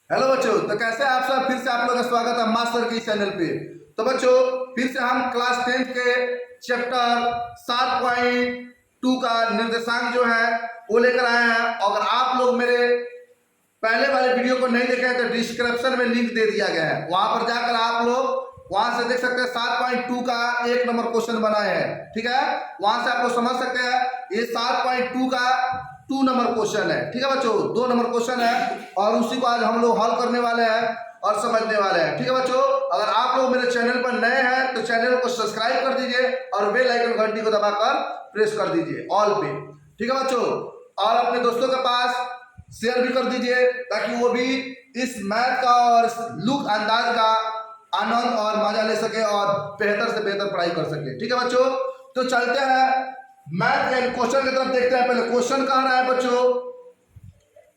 Hello बच्चों, तो कैसे आप सब। फिर से आप लोगों का स्वागत है मास्टर की चैनल पे। तो बच्चों, फिर से हम क्लास 10 के चैप्टर 7.2 का निर्देशांक जो है वो लेकर आए हैं। अगर आप लोग मेरे पहले वाले वीडियो को नहीं देखे हैं तो डिस्क्रिप्शन में लिंक दे दिया गया है, वहां पर जाकर आप लोग वहां से देख सकते हैं। 7.2 का 1 नंबर क्वेश्चन बनाए हैं, ठीक है। वहां से आप लोग समझ सकते हैं ये 7.2 का 2 नंबर क्वेश्चन है, ठीक है बच्चों। 2 नंबर क्वेश्चन है और उसी को आज हम लोग हल करने वाले हैं और समझने वाले हैं, ठीक है बच्चों। अगर आप लोग मेरे चैनल पर नए हैं तो चैनल को सब्सक्राइब कर दीजिए और बेल आइकन घंटी को दबाकर प्रेस कर दीजिए ऑल पे, ठीक है बच्चों। और अपने दोस्तों के पास शेयर भी कर दीजिए ताकि वो भी इस मैथ का और इस लुक अंदाज का आनंद और मजा ले सके और बेहतर से बेहतर पढ़ाई कर सके, ठीक है बच्चों। तो चलते हैं मैथ के क्वेश्चन की तरफ, देखते हैं। पहले क्वेश्चन कह रहा है बच्चों,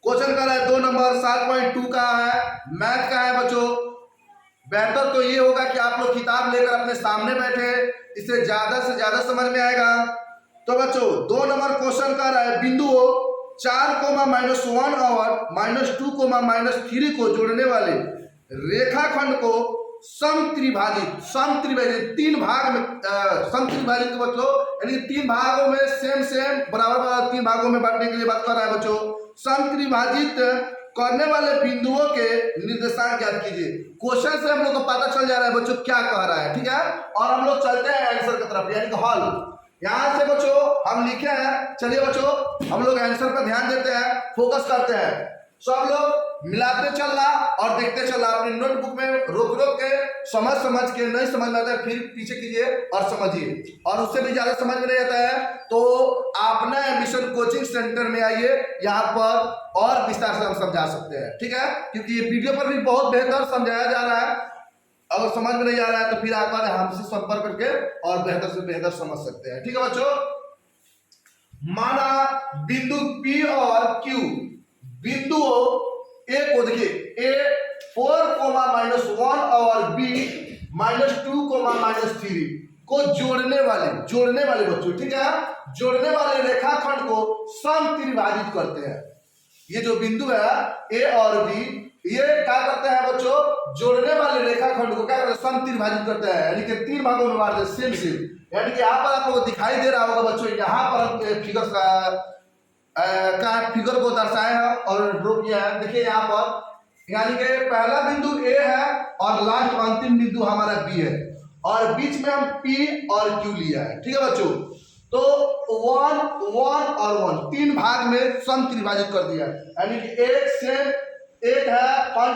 क्वेश्चन कह रहा है 2 नंबर 7.2 का है, मैथ का है बच्चों। बेहतर तो ये होगा कि आप लोग किताब लेकर अपने सामने बैठे, इससे ज्यादा से ज्यादा समझ में आएगा। तो बच्चों 2 नंबर क्वेश्चन कह रहा है बिंदुओं 4, -1 और -2, -3 को जोड़ने वाले रेखाखंड को समत्रिभाजित 3 भाग में समत्रिभाजित बच्चों यानी 3 भागों में सेम बराबर 3 भागों में बांटने के लिए बात कर रहा है बच्चों। समत्रिभाजित करने वाले बिंदुओं के निर्देशांक ज्ञात कीजिए। क्वेश्चन से हम लोग को पता चल जा रहा है बच्चों क्या कह रहा है, ठीक है। और हम लोग चलते हैं आंसर की तरफ यानी कि हल। यहां से बच्चों हम लिखे हैं, चलिए बच्चों हम लोग आंसर पर ध्यान देते हैं, फोकस करते हैं। सब लोग मिलाते चलना और देखते चलना, अपनी नोटबुक में रोक के समझ के नहीं समझ में आता है फिर पीछे कीजिए और समझिए। और उससे भी ज्यादा समझ में नहीं आता है तो अपना एडमिशन कोचिंग सेंटर में आइए, यहाँ पर और विस्तार से हम समझा सकते हैं, ठीक है। क्योंकि ये वीडियो पर भी बहुत बेहतर समझाया जा रहा है। अगर समझ में नहीं आ रहा है तो फिर आप हमसे संपर्क करके और बेहतर से बेहतर समझ सकते हैं, ठीक है बच्चों। माना बिंदु P और Q बिंदुओं A को देखिए A 4, -1 और B -2, -3 को जोड़ने वाले बच्चों, ठीक है। जोड़ने वाले रेखाखंड को समत्रिभाजित करते हैं। ये जो बिंदु है A और B ये क्या करते हैं बच्चों, जोड़ने वाले रेखाखंड को क्या करते हैं, समत्रिभाजित करते हैं यानी कि 3 भागों में बांट देते हैं सेम। यानी कि यहाँ पर आप लोगों को दिखाई दे रहा होगा बच्चों, यहाँ पर हम फिगर को दर्शाए हैं और ड्रॉ किया है। देखिए यहाँ पर यानी कि पहला बिंदु A है और लास्ट अंतिम बिंदु हमारा B है और बीच में हम P और Q लिया है, ठीक है बच्चों। तो 1 और 1 3 भाग में समत्रिभाजित कर दिया यानी कि एक है और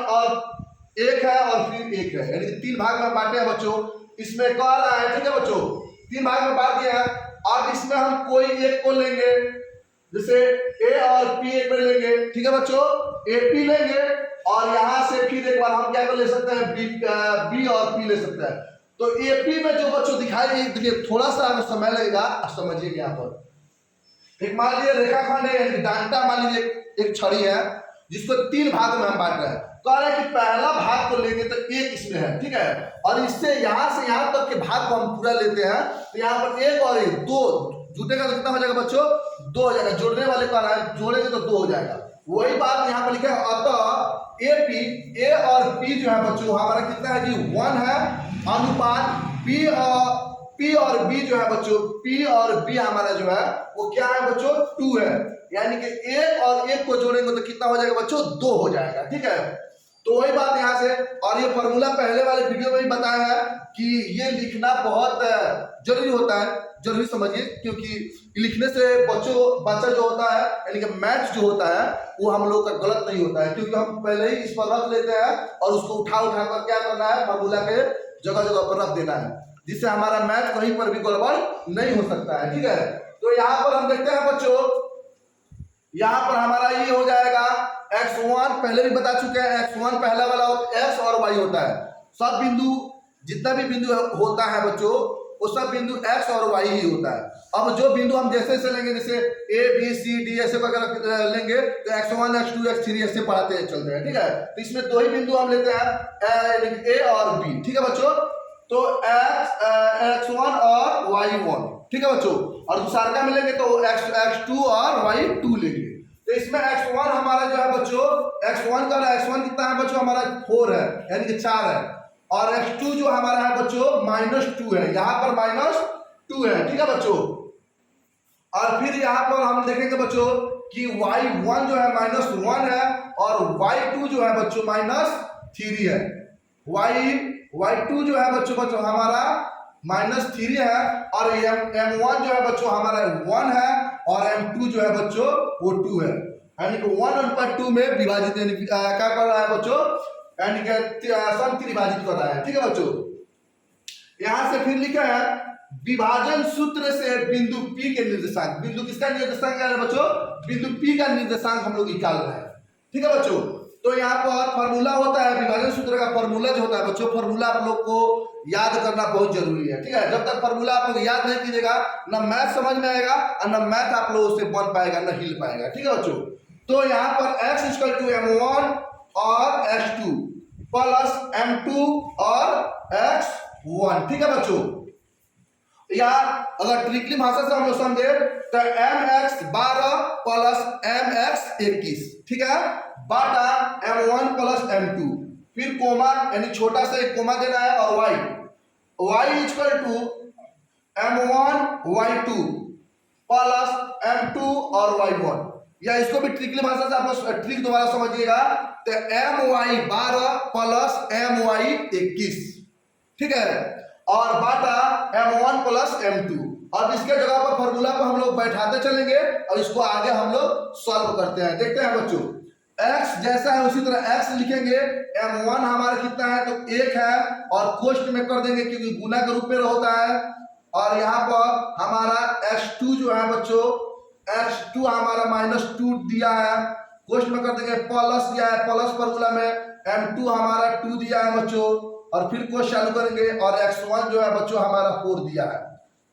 फिर एक है यानी कि 3 भाग में बांटे हैं बच्चों। इसमें कह रहा है, ठीक है बच्चों, 3 भाग में बांट दिया है। अब इसमें हम कोई एक को लेंगे, जैसे A और P एक में लेंगे, ठीक है बच्चों, AP लेंगे और यहां से फिर एक बार हम क्या ले सकते हैं, B और P ले सकते हैं। तो AP में जो बच्चों दिखाई देखिए थोड़ा सा अगर समय लगेगा समझिए। यहाँ पर एक मान लीजिए रेखाखंड है यानी डांटा, मान लीजिए एक छड़ी है जिसको 3 भाग में हम बांट रहे हैं। कह रहे हैं कि पहला भाग को लेंगे तो एक इसमें है, ठीक है। और इससे यहां से यहां तक के भाग को हम पूरा लेते हैं तो यहाँ पर एक और एक 2 जुटेगा तो कितना हो जाएगा बच्चों, 2 हो जाएगा। जोड़ने वाले कह रहा है जोड़ेंगे तो 2 हो जाएगा। वही बात यहाँ पर लिखा है। अतः A और P जो है बच्चों हमारा कितना है जी 1 है अनुपात P और B जो है बच्चों, P और B हमारा जो है वो क्या है बच्चों 2 है। यानी कि 1 और 1 को जोड़ेंगे तो कितना हो जाएगा बच्चों 2 हो जाएगा, ठीक है। तो वही बात यहाँ से, और ये फॉर्मूला पहले वाले वीडियो में भी बताया है कि ये लिखना बहुत जरूरी होता है, जरूरी समझिए। क्योंकि लिखने से बच्चा जो होता है यानी कि मैथ्स जो होता है वो हम लोग का गलत नहीं होता है, क्योंकि हम पहले ही इस पर रख लेते हैं और उसको उठा कर क्या करना है, फॉर्मूला के जगह पर रख देना है, जिससे हमारा मैथ कहीं पर भी गड़बड़ नहीं हो सकता है, ठीक है। तो यहाँ पर हम देखते हैं बच्चों, यहाँ पर हमारा ये हो जाएगा x1, पहले भी बता चुके हैं x1 पहला वाला x और y होता है। सब बिंदु जितना भी बिंदु होता है बच्चों वो सब बिंदु x और y ही होता है। अब जो बिंदु हम जैसे लेंगे, जैसे A B C D ऐसे वगैरह लेंगे तो x1 x2 x3 ऐसे पढ़ाते चलते हैं, ठीक है। तो इसमें 2 ही बिंदु हम लेते हैं A और B, ठीक है बच्चों। तो x1 और y1, ठीक है बच्चों। और दूसरा में लेंगे तो x2 और y2 लेंगे। तो इसमें x1 हमारा जो है बच्चों, x1 का x1 कितना है बच्चों, हमारा 4 है, यानी कि 4 है, और x2 जो हमारा है बच्चों -2 है, यहाँ पर -2 है, ठीक है बच्चों। और फिर यहाँ पर हम देखेंगे बच्चों कि y1 जो है -1 है, और y2 जो है बच्चों -3 है, y2 जो है बच्चों हमारा -3 है, और m1 जो है बच्चों हमारा 1 है, और m2 जो है बच्चों वो 2 है, यानी कि 1/2 में विभाजित, क्या कर रहा है बच्चों, यानी कि समत्रिभाजित कर रहा है, ठीक है बच्चों। यहां से फिर लिखा है विभाजन सूत्र से बिंदु P के निर्देशांक, बिंदु किसका निर्देशांक है बच्चों, बिंदु P का निर्देशांक हम लोग निकाल रहे हैं, ठीक है बच्चों। तो यहाँ पर फॉर्मूला होता है, विभाजन सूत्र का फॉर्मूला जो होता है बच्चों, फॉर्मूला आप लोग को याद करना बहुत जरूरी है, ठीक है। जब तक फॉर्मूला आप लोग याद नहीं कीजिएगा, ना मैथ समझ में आएगा और ना मैथ आप लोग उससे बन पाएगा, ना हिल पाएगा, ठीक है बच्चों। तो यहाँ पर x = m1 और x2 प्लस m2 और x1, ठीक है बच्चों। या अगर ट्रिकली भाषा से हम लोग समझे तो mx 12 प्लस mx 21, ठीक है, बाटा m1 प्लस m2, फिर कोमा यानी छोटा सा एक कोमा देना है, और y = m1 y2 plus m2 और y1, या इसको भी ट्रिकली भाषा से आप लोग ट्रिक दोबारा समझिएगा, तो my 12 प्लस my 21, ठीक है, और बाटा m1 प्लस m2। अब इसके जगह पर फॉर्मूला को हम लोग बैठाते चलेंगे और इसको आगे हम लोग सॉल्व करते हैं। देखते हैं बच्चों, x जैसा है उसी तरह x लिखेंगे, m1 हमारा कितना है तो 1 है, और कोष्ठ में कर देंगे क्योंकि गुना के रूप में होता है, और यहाँ पर हमारा x2 जो है बच्चों, x2 हमारा -2 दिया है, कोष्ठ में कर देंगे, प्लस दिया है, प्लस फॉर्मूला में m2 हमारा 2 दिया है बच्चों, और फिर कोष्ठ चालू करेंगे, और x1 जो है बच्चों हमारा 4 दिया है,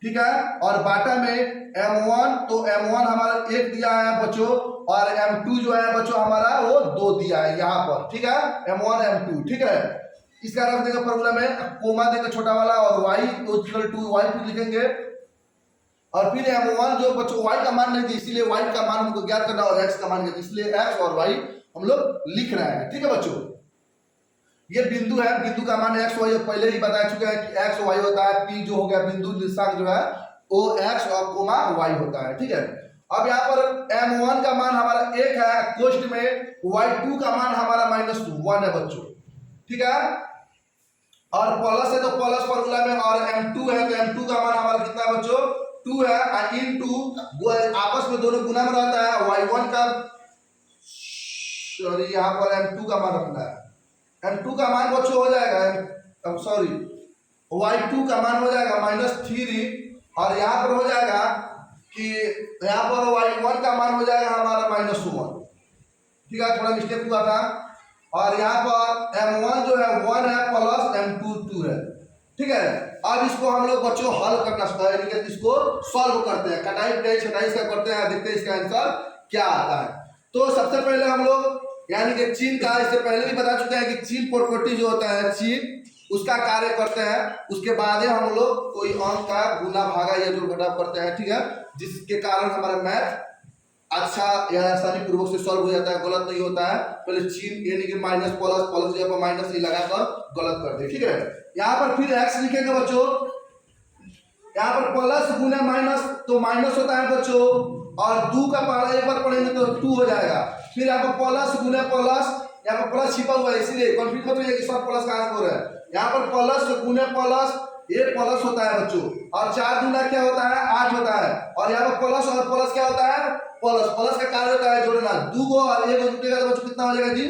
ठीक है, और बाटा में m1, तो m1 हमारा 1 दिया है बच्चों, और m2 जो है बच्चों हमारा वो 2 दिया है यहाँ पर, ठीक है, m1 m2, ठीक है। इसका रख देंगे फॉर्मूला में, कोमा देंगे छोटा वाला, और y = y फिर लिखेंगे, और फिर m1 जो बच्चों y का मान नहीं थी, इसीलिए y का मान हमको ज्ञात करना, और x का मान ज्ञात, इसलिए x और y हम लोग लिख रहे हैं, ठीक है बच्चों। ये बिंदु है, बिंदु का मान x y पहले ही बता चुके हैं कि x y होता है, p जो हो गया बिंदु निर्देशांक जो है वो x और कोमा y होता है, ठीक है। अब यहाँ पर m1 का मान हमारा 1 है, कोष्ठ में y2 का मान हमारा -1 है बच्चों, ठीक है, और प्लस है तो प्लस फॉर्मूला में, और m2 है तो m2 का मान हमारा कितना है बच्चों 2 है, और इनटू आपस में दोनों गुना में रहता है, y1 का सॉरी यहाँ पर m2 का मान रखना है, m2 का मान बच्चों हो जाएगा, सॉरी y2 का मान हो जाएगा -3, और यहाँ पर हो जाएगा कि यहाँ पर y1 का मान हो जाएगा हमारा -1, ठीक है, थोड़ा मिस्टेक हुआ था, और यहाँ पर m1 जो है 1 है, प्लस m2 2 है, ठीक है। अब इसको हम लोग बच्चों हल करना है, यानी कि इसको सॉल्व करते हैं, कटाई पिटाई छटाई इसका करते हैं, देखते हैं इसका आंसर क्या आता है। तो सबसे पहले हम लोग यानी कि चिन्ह का, इससे पहले भी बता चुके हैं कि चिन्ह प्रॉपर्टी जो होता है, चिन्ह उसका कार्य करते हैं, उसके बाद हम लोग कोई अंक का गुना भागा या जो घटाव करते हैं, ठीक है, जिसके कारण हमारा मैथ अच्छा या आसानी पूर्वक से सॉल्व हो जाता है, गलत नहीं होता है। पहले चिन्ह यानी कि माइनस प्लस, प्लस जगह पर माइनस ही लगाकर गलत कर दे, ठीक है। यहाँ पर फिर x लिखेंगे बच्चों, यहाँ पर प्लस गुना माइनस, तो माइनस होता है बच्चों, और 2 का पहाड़ा एक बार पढ़ेंगे तो 2 हो जाएगा, फिर यहाँ पर प्लस गुना प्लस, यहाँ पर प्लस छिपा हुआ है इसीलिए कंफ्यूज मत होइए कि सब प्लस कहाँ से हो रहा है, यहाँ पर प्लस गुना प्लस, ये प्लस होता है बच्चों, और 4 गुना क्या होता है 8 होता है, और यहाँ पर प्लस और प्लस क्या होता है प्लस, प्लस का कार्य होता है जोड़ना, 2 को और 1 को जुटेगा तो बच्चों कितना हो जाएगा जी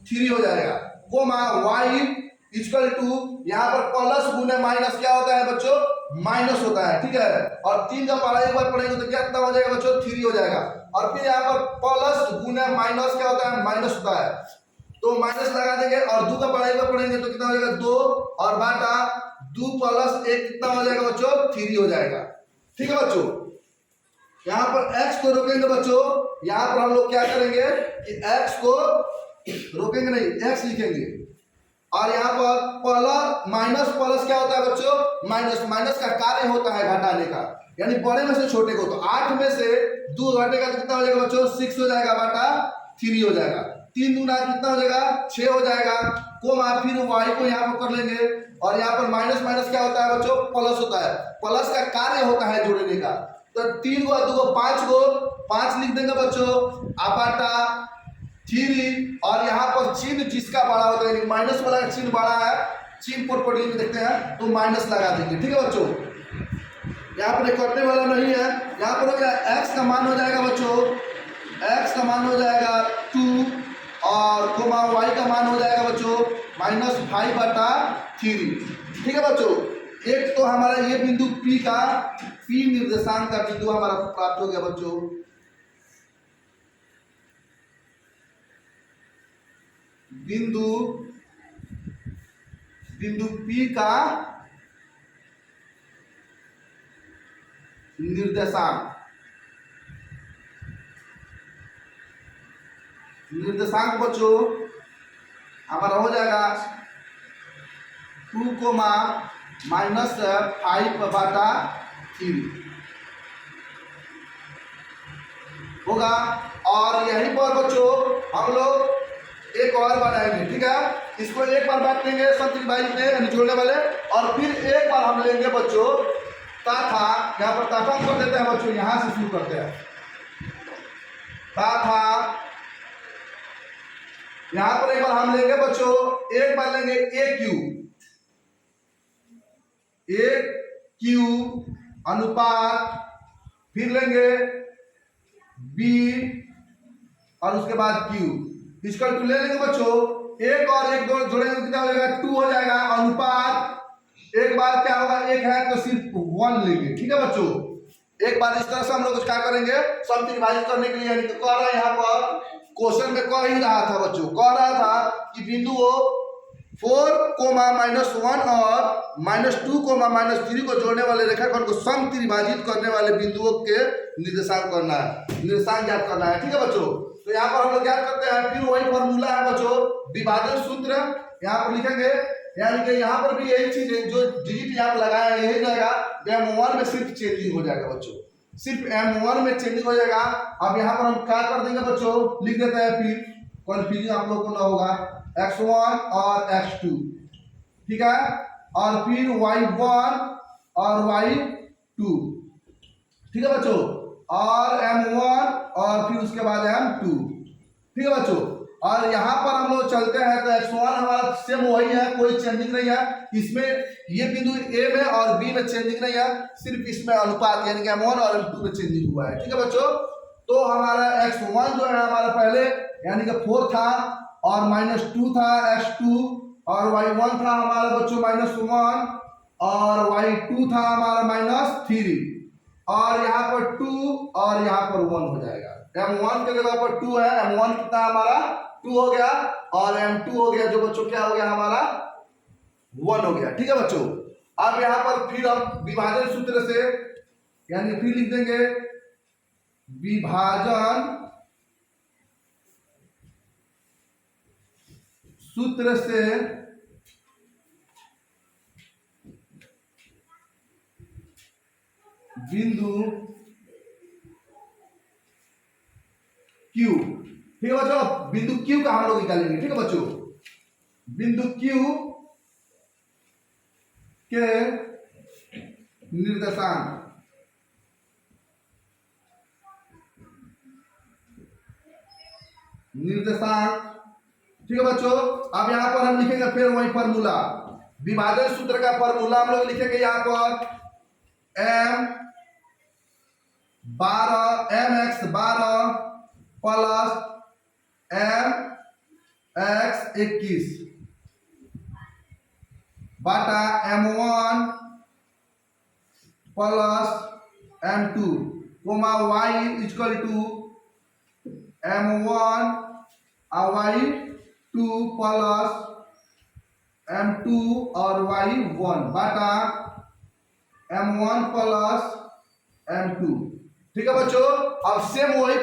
3 हो जाएगा, कोमा y = यहाँ पर प्लस गुना माइनस क्या होता है बच्चों माइनस होता है, ठीक है, और 3 का पहाड़ा एक बार पढ़ेंगे तो क्या कितना हो जाएगा बच्चों 3 हो जाएगा, और फिर यहाँ पर प्लस गुना माइनस क्या होता है माइनस होता है, तो माइनस लगा देंगे, और 2 का पहाड़ा एक बार पढ़ेंगे तो कितना हो जाएगा 2, और बाटा 2 + 1 कितना हो जाएगा बच्चों 3 हो जाएगा, ठीक है बच्चों। यहाँ पर x को रोकेंगे बच्चों, यहाँ पर हम लोग क्या करेंगे कि x को रोकेंगे नहीं, x लिखेंगे, और यहाँ पर प्लस माइनस प्लस क्या होता है बच्चों माइनस, माइनस का कार्य होता है घटाने का, यानी बड़े में से छोटे को। तो 8 में से 2 घटेगा तो कितना हो जाएगा बच्चों? 6 हो जाएगा बटा 3 हो जाएगा। 3 दूना कितना हो जाएगा? 6 हो जाएगा। कोमा फिर y को यहाँ पर कर लेंगे और यहाँ पर माइनस माइनस क्या होता है बच्चों? प्लस होता है। प्लस का कार्य होता है जोड़ने का। तो 3 को 2 को 5 को 5 लिख देंगे बच्चों बटा 3 और यहाँ पर चिन्ह जिसका बड़ा होता है माइनस वाला का चिन्ह बड़ा है, चिन्ह पोर्टफोलियो में देखते हैं तो माइनस लगा देंगे। ठीक है बच्चों, यहाँ पर कटने वाला नहीं है। यहाँ पर हो गया x का मान हो जाएगा बच्चों, x का मान हो जाएगा 2 और कोमा y का मान हो जाएगा बच्चों -5 बटा 3। ठीक है बच्चों, एक तो हमारा ये बिंदु P का P निर्देशांक का बिंदु हमारा प्राप्त हो गया बच्चों। बिंदु P का निर्देशांक बच्चों हमारा हो जाएगा 2, -5 बटा 3 होगा। और यहीं पर बच्चों हम लोग एक और बनाएंगे। ठीक है, इसको एक बार बांट लेंगे सब त्रिभाजित में यानी जोड़ने वाले, और फिर एक बार हम लेंगे बच्चों ताथा। यहाँ पर ताथा कर देते हैं बच्चों, यहाँ से शुरू करते हैं ताथा। यहाँ पर एक बार हम लेंगे बच्चों, एक बार लेंगे एक क्यू अनुपात, फिर लेंगे b और उसके बाद q इसका 2 ले लेंगे बच्चों। एक और एक दो जोड़ेंगे तो कितना हो जाएगा? 2 हो जाएगा। अनुपात एक बार क्या होगा? एक है तो सिर्फ 1 लेंगे। ठीक है बच्चों, एक बार इस तरह से हम लोग क्या करेंगे समत्रिभाजित करने के लिए। यानी कह रहा है यहाँ पर क्वेश्चन में कह ही रहा था बच्चों, कह रहा था कि बिंदुओं 4, -1 और -2, -3 को जोड़ने वाले रेखाखंड को समत्रिभाजित करने वाले बिंदुओं के निर्देशांक करना है, निर्देशांक ज्ञात करना है। ठीक है बच्चों, तो यहाँ पर हम लोग ज्ञात करते हैं। फिर वही फॉर्मूला है बच्चों, विभाजन सूत्र यहाँ पर लिखेंगे। यानी कि यहाँ पर भी यही चीज है, जो डिजिट यहाँ पर लगाया है यही रहेगा। M1 में सिर्फ चेंजिंग हो जाएगा बच्चों, सिर्फ M1 में चेंजिंग हो जाएगा। अब यहाँ पर हम क्या कर देंगे बच्चों, लिख देते हैं, फिर कन्फ्यूजन आप लोगों को ना होगा। x1 और x2, ठीक है, और फिर y1 और y2, ठीक है बच्चों, और M1 और फिर उसके बाद M2। ठीक है बच्चों, और यहाँ पर हम लोग चलते हैं तो x1 हमारा सेम वही है, कोई चेंजिंग नहीं है इसमें। ये बिंदु A में और B में चेंजिंग नहीं है, सिर्फ इसमें अनुपात यानी कि M1 और M2 में चेंजिंग हुआ है। ठीक है बच्चों, तो हमारा x1 जो है हमारा पहले यानी कि 4 था और -2 था x2, और y1 था हमारा बच्चों -1 और y2 था हमारा -3, और यहाँ पर 2 और यहाँ पर 1 हो जाएगा। M1 के जगह पर 2 है, M1 कितना हमारा 2 हो गया, और M2 हो गया जो बच्चों क्या हो गया हमारा 1 हो गया। ठीक है बच्चों, अब यहाँ पर फिर हम विभाजन सूत्र से यानी फिर लिख देंगे विभाजन सूत्र से बिंदु Q। ठीक है बच्चों, बिंदु Q का हम लोग निकालेंगे। ठीक है बच्चों, बिंदु Q के निर्देशांक ठीक है बच्चों, अब यहाँ पर हम लिखेंगे फिर वही फॉर्मूला, विभाजन सूत्र का फॉर्मूला हम लोग लिखेंगे यहाँ पर mx12 प्लस mx21 बटा m1 plus m2 comma y equal to m1 और y2 प्लस m2 और y1 बटा m1 प्लस m2। ठीक है बच्चों, अब सेम वही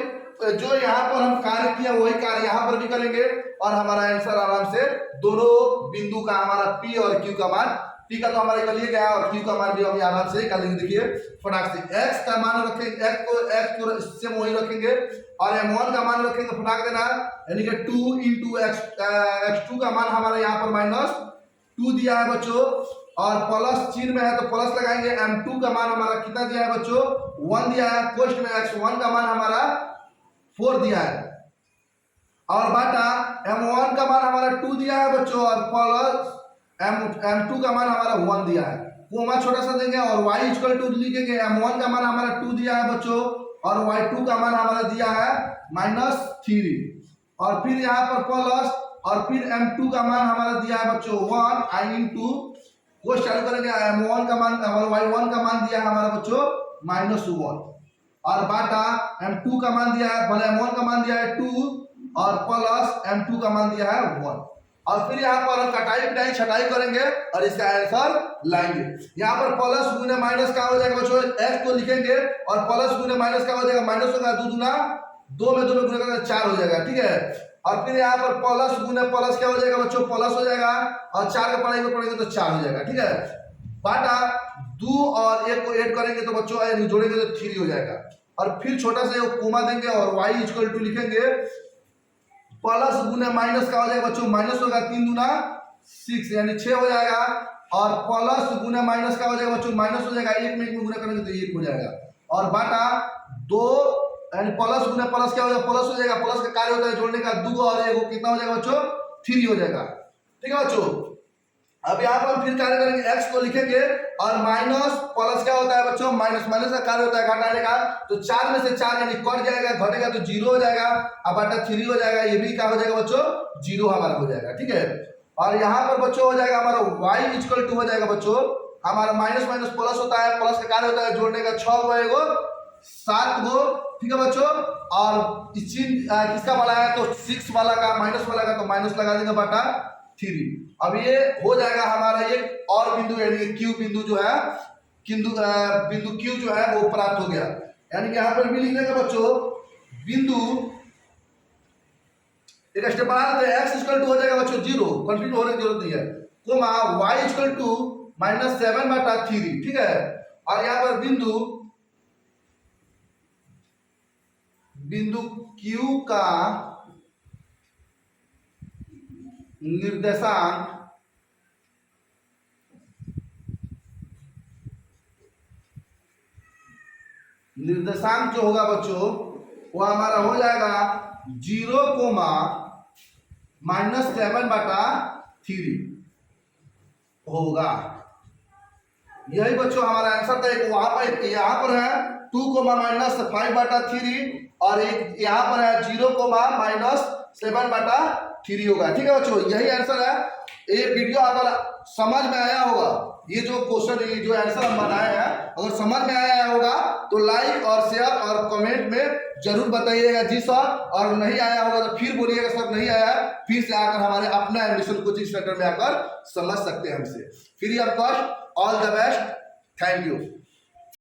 जो यहाँ पर हम कार्य किया वही कार्य यहाँ पर भी करेंगे, और हमारा आंसर आराम से दोनों बिंदु का हमारा P और Q का मान टी का तो हमारे कर लिए गया और क्यू का मान भी हम आराम से कर लेंगे। देखिए फटाक से एक्स का मान रखेंगे, एक्स को सेम वही रखेंगे और m1 का मान रखेंगे फटाक देना, यानी कि 2 इंटू x2 का मान हमारा यहाँ पर -2 दिया है बच्चों और प्लस चिन्ह में है तो प्लस लगाएंगे। m2 का मान हमारा कितना दिया है बच्चों 1 दिया है, कोष्ठ में x1 का मान हमारा 4 दिया है और बाटा m1 का मान हमारा 2 दिया है बच्चों और प्लस m2 का मान हमारा 1 दिया है, कोमा छोटा सा देंगे और y इक्वल टू लिखेंगे। m1 का मान हमारा 2 दिया है बच्चों और y2 का मान हमारा दिया है -3 और फिर यहाँ पर प्लस और फिर m2 का मान हमारा दिया है बच्चों 1 आई इंटू कोष्ठ चालू करेंगे m1 का मान y1 का मान दिया है हमारा बच्चों -1 और बाटा m2 का मान दिया है, भले m1 का मान दिया है 2 और प्लस m2 का मान दिया है 1 और फिर यहाँ पर हम कटाई पिटाई छटाई करेंगे और इसका आंसर लाएंगे। यहाँ पर प्लस गुने माइनस का हो जाएगा बच्चों, x को लिखेंगे और प्लस गुने माइनस का हो जाएगा, माइनस होगा 2 दूना 2 में 2 में गुने करेंगे 4 हो जाएगा, ठीक है। और फिर यहाँ पर प्लस गुने प्लस क्या हो जाएगा बच्चों, प्लस हो जाएगा और 4 का पढ़ेंगे तो 4 हो जाएगा, ठीक है। बाटा 2 और 1 को ऐड करेंगे तो बच्चों जोड़ेंगे तो 3 हो जाएगा और फिर छोटा सा कोमा देंगे और y इक्वल टू लिखेंगे प्लस गुना माइनस का हो जाएगा बच्चों, माइनस होगा 3 दूना 6 यानी 6 हो जाएगा और प्लस गुना माइनस का हो जाएगा बच्चों, माइनस हो जाएगा 1 में 1 में गुना करेंगे तो 1 हो जाएगा और बाटा 2 यानी प्लस गुना प्लस क्या हो जाएगा, प्लस हो जाएगा, प्लस का कार्य होता है जोड़ने का, 2 और 1 कितना हो जाएगा बच्चों 3 हो जाएगा, ठीक है बच्चों। अब यहाँ पर हम फिर कार्य करेंगे, x को लिखेंगे और माइनस प्लस क्या होता है बच्चों, माइनस माइनस का कार्य होता है घटाने का, तो 4 में से 4 यानी कट जाएगा, घटेगा तो 0 हो जाएगा और बाटा 3 हो जाएगा, ये भी क्या हो जाएगा बच्चों 0 हमारा हो जाएगा, ठीक है। और यहाँ पर बच्चों हो जाएगा हमारा y इक्वल टू हो जाएगा बच्चों हमारा माइनस माइनस प्लस होता है, प्लस का कार्य होता है जोड़ने का, 6 गो 7 गो, ठीक है बच्चों। और इस चिन्ह किसका वाला है तो 6 वाला का, माइनस वाला का तो माइनस लगा देंगे बाटा 3। अब ये हो जाएगा हमारा एक और बिंदु यानी क्यू बिंदु जो है बिंदु क्यू जो है वो प्राप्त हो गया, यानी कि यहाँ पर भी लिख देंगे बच्चों बिंदु, एक स्टेप बढ़ा देते हैं, x इक्वल टू हो जाएगा बच्चों 0, कंफ्यूज होने की जरूरत नहीं है, कोमा y इक्वल टू -7 बटा 3, ठीक है। और यहाँ पर बिंदु Q का निर्देशांक जो होगा बच्चों वो हमारा हो जाएगा 0, -7 बटा 3 होगा। यही बच्चों हमारा आंसर था। एक वहां पर यहाँ पर है 2, -5 बटा 3 और एक यहाँ पर है 0, -7 बटा 3 होगा, ठीक है बच्चों, यही आंसर है। ये वीडियो अगर समझ में आया होगा, ये जो क्वेश्चन ये जो आंसर हम बनाए हैं अगर समझ में आया होगा तो लाइक और शेयर और कमेंट में जरूर बताइएगा जी सर, और नहीं आया होगा तो फिर बोलिएगा सर नहीं आया, फिर से आकर हमारे अपना एडमिशन कोचिंग सेंटर में आकर समझ सकते हैं हमसे। Free of cost, all the best, thank you.